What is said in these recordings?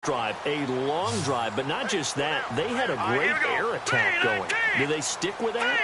drive, a long drive, but not just that. They had a great air attack going. Do they stick with that?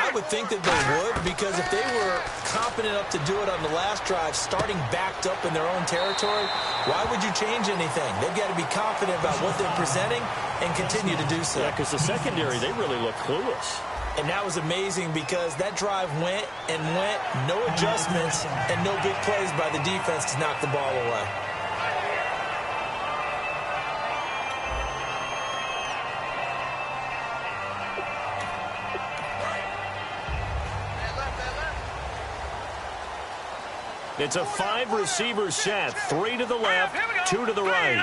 I would think that they would, because if they were confident enough to do it on the last drive, starting backed up in their own territory, why would you change anything? They've got to be confident about what they're presenting and continue to do so. Yeah, because the secondary, they really look clueless. And that was amazing because that drive went and went, no adjustments, and no big plays by the defense to knock the ball away. It's a 5-receiver set, 3 to the left, 2 to the right.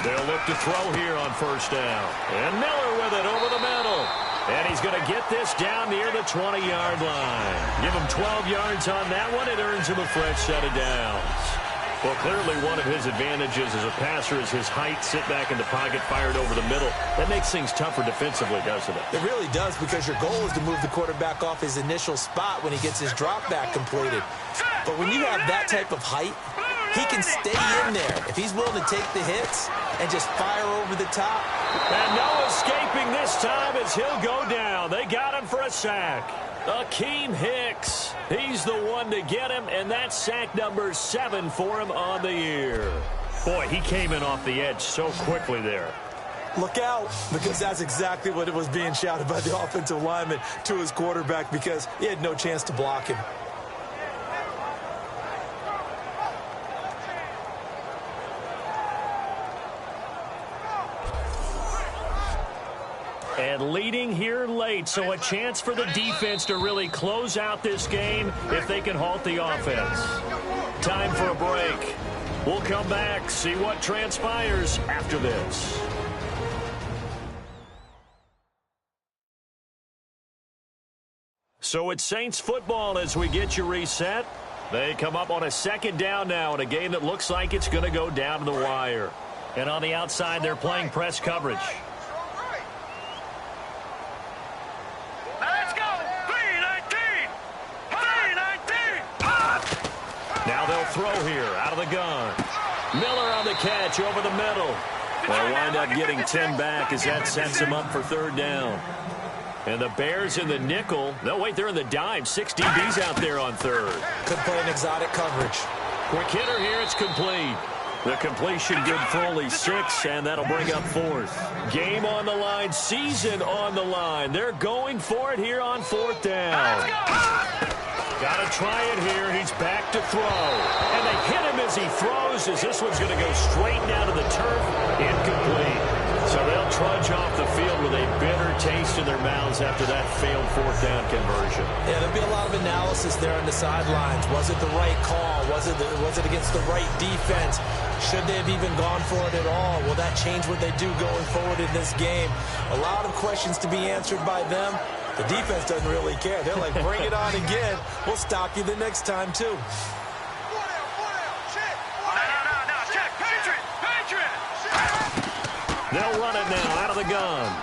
They'll look to throw here on first down. And Miller with it over the middle. And he's going to get this down near the 20-yard line. Give him 12 yards on that one. It earns him a fresh set of downs. Well, clearly one of his advantages as a passer is his height, sit back in the pocket, fired over the middle. That makes things tougher defensively, doesn't it? It really does, because your goal is to move the quarterback off his initial spot when he gets his drop back completed. But when you have that type of height, he can stay in there. If he's willing to take the hits and just fire over the top. And no escaping this time as he'll go down. They got him for a sack. Akeem Hicks. He's the one to get him, and that's sack number 7 for him on the year. Boy, he came in off the edge so quickly there. Look out, because that's exactly what it was being shouted by the offensive lineman to his quarterback, because he had no chance to block him. And leading here late, so a chance for the defense to really close out this game if they can halt the offense. Time for a break. We'll come back, see what transpires after this. So it's Saints football as we get you reset. They come up on a second down now in a game that looks like it's going to go down to the wire. And on the outside, they're playing press coverage. Now they'll throw here out of the gun. Miller on the catch over the middle. They'll wind up getting 10 back as that sets them up for third down. And the Bears in the nickel. No, wait, they're in the dime. 6 DBs out there on third. Could play an exotic coverage. Quick hitter here. It's complete. The completion good for only 6, and that'll bring up fourth. Game on the line. Season on the line. They're going for it here on fourth down. Got to try it here. He's back to throw. And they hit him as he throws, as this one's going to go straight down to the turf. Incomplete. So they'll trudge off the field with a bitter taste in their mouths after that failed fourth down conversion. Yeah, there'll be a lot of analysis there on the sidelines. Was it the right call? Was it against the right defense? Should they have even gone for it at all? Will that change what they do going forward in this game? A lot of questions to be answered by them. The defense doesn't really care. They're like, bring it on again. We'll stop you the next time, too. They'll run it now out of the gun.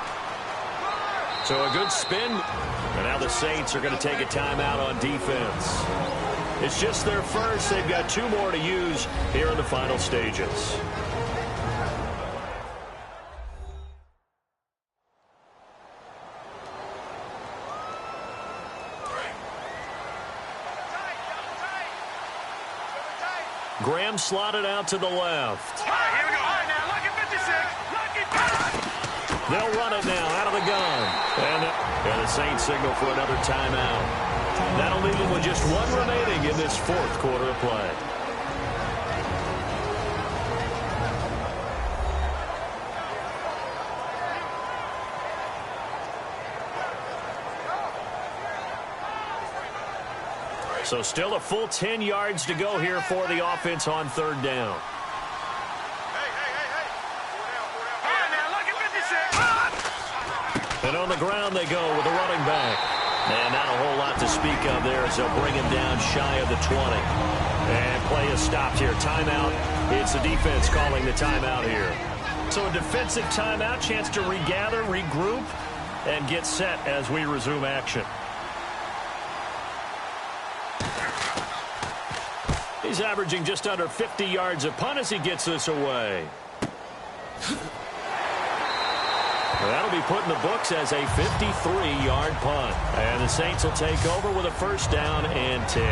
So a good spin. And now the Saints are going to take a timeout on defense. It's just their first. They've got 2 more to use here in the final stages. Graham slotted out to the left. All right, here we go. All right, now, look at 56. Look at They'll run it now out of the gun. And the Saints signal for another timeout. That'll leave them with just 1 remaining in this fourth quarter of play. So still a full 10 yards to go here for the offense on third down. And on the ground they go with a running back. And not a whole lot to speak of there as they'll bring him down shy of the 20. And play is stopped here. Timeout. It's the defense calling the timeout here. So a defensive timeout, chance to regather, regroup, and get set as we resume action. He's averaging just under 50 yards a punt as he gets this away. That'll be put in the books as a 53-yard punt. And the Saints will take over with a first down and 10.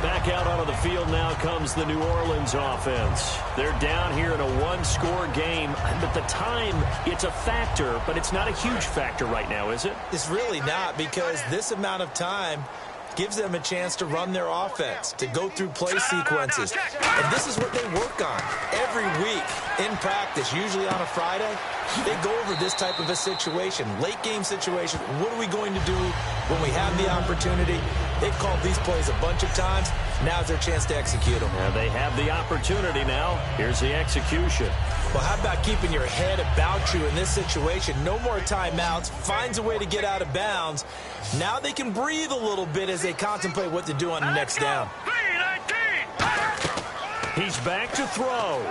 Back out onto the field now comes the New Orleans offense. They're down here in a one-score game. But the time, it's a factor, but it's not a huge factor right now, is it? It's really not, because this amount of time gives them a chance to run their offense, to go through play sequences. And this is what they work on every week in practice, usually on a Friday. They go over this type of a situation, late game situation. What are we going to do when we have the opportunity? They've called these plays a bunch of times. Now's their chance to execute them. And they have the opportunity now. Here's the execution. Well, how about keeping your head about you in this situation? No more timeouts. Finds a way to get out of bounds. Now they can breathe a little bit as they contemplate what to do on the next down. He's back to throw.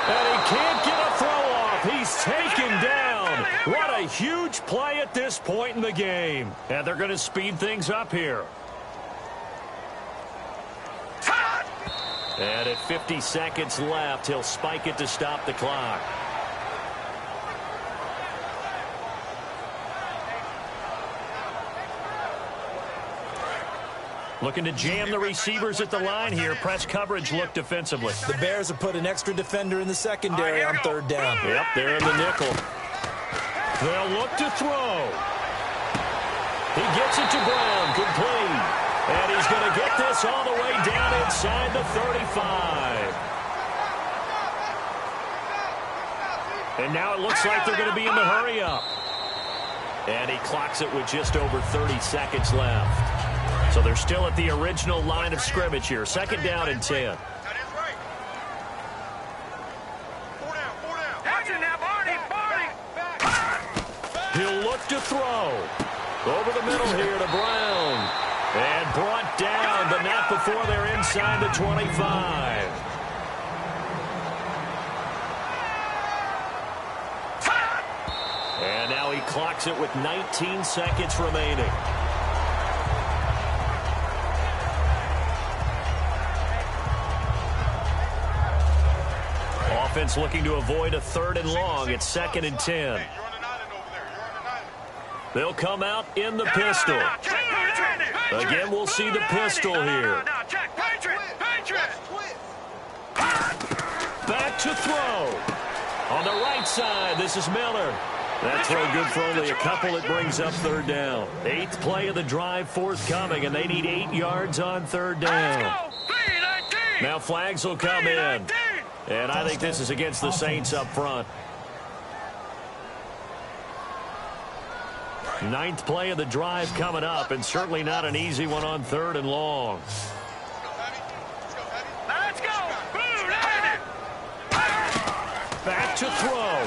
And he can't get a throw off. He's taken down. What a huge play at this point in the game. And they're going to speed things up here. And at 50 seconds left, he'll spike it to stop the clock. Looking to jam the receivers at the line here. Press coverage look defensively. The Bears have put an extra defender in the secondary on third down. Yep, they're in the nickel. They'll look to throw. He gets it to Brown, complete. And he's going to get this all the way down inside the 35. And now it looks like they're going to be in the hurry-up. And he clocks it with just over 30 seconds left. So they're still at the original line of scrimmage here. Second down and 10. He'll look to throw. Over the middle here to Brown. And brought down, but not before they're inside the 25. And now he clocks it with 19 seconds remaining. Offense looking to avoid a third and long. It's second and 10. They'll come out in the pistol. Again, we'll see the pistol here. Back to throw. On the right side, this is Miller. That throw good for only a couple. It brings up third down. 8th play of the drive forthcoming, and they need 8 yards on third down. Now flags will come in. And I think this is against the Saints up front. 9th play of the drive coming up, and certainly not an easy one on third and long. Let's go. Back to throw.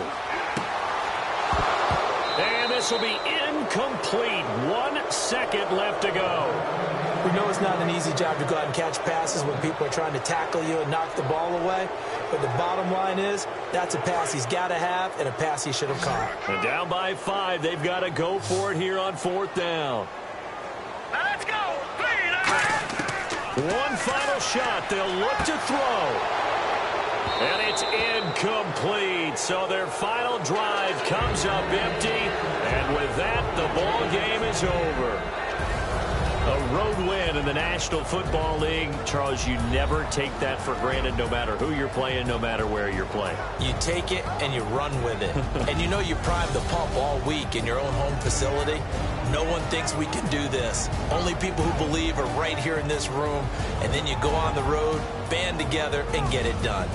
And this will be incomplete. 1 second left to go. We know it's not an easy job to go out and catch passes when people are trying to tackle you and knock the ball away. But the bottom line is, that's a pass he's got to have and a pass he should have caught. And down by 5, they've got to go for it here on 4th down. Let's go. One final shot. They'll look to throw. And it's incomplete. So their final drive comes up empty. And with that, the ball game is over. A road win in the National Football League. Charles, you never take that for granted, no matter who you're playing, no matter where you're playing. You take it and you run with it. And you know you prime the pump all week in your own home facility. No one thinks we can do this. Only people who believe are right here in this room. And then you go on the road, band together, and get it done.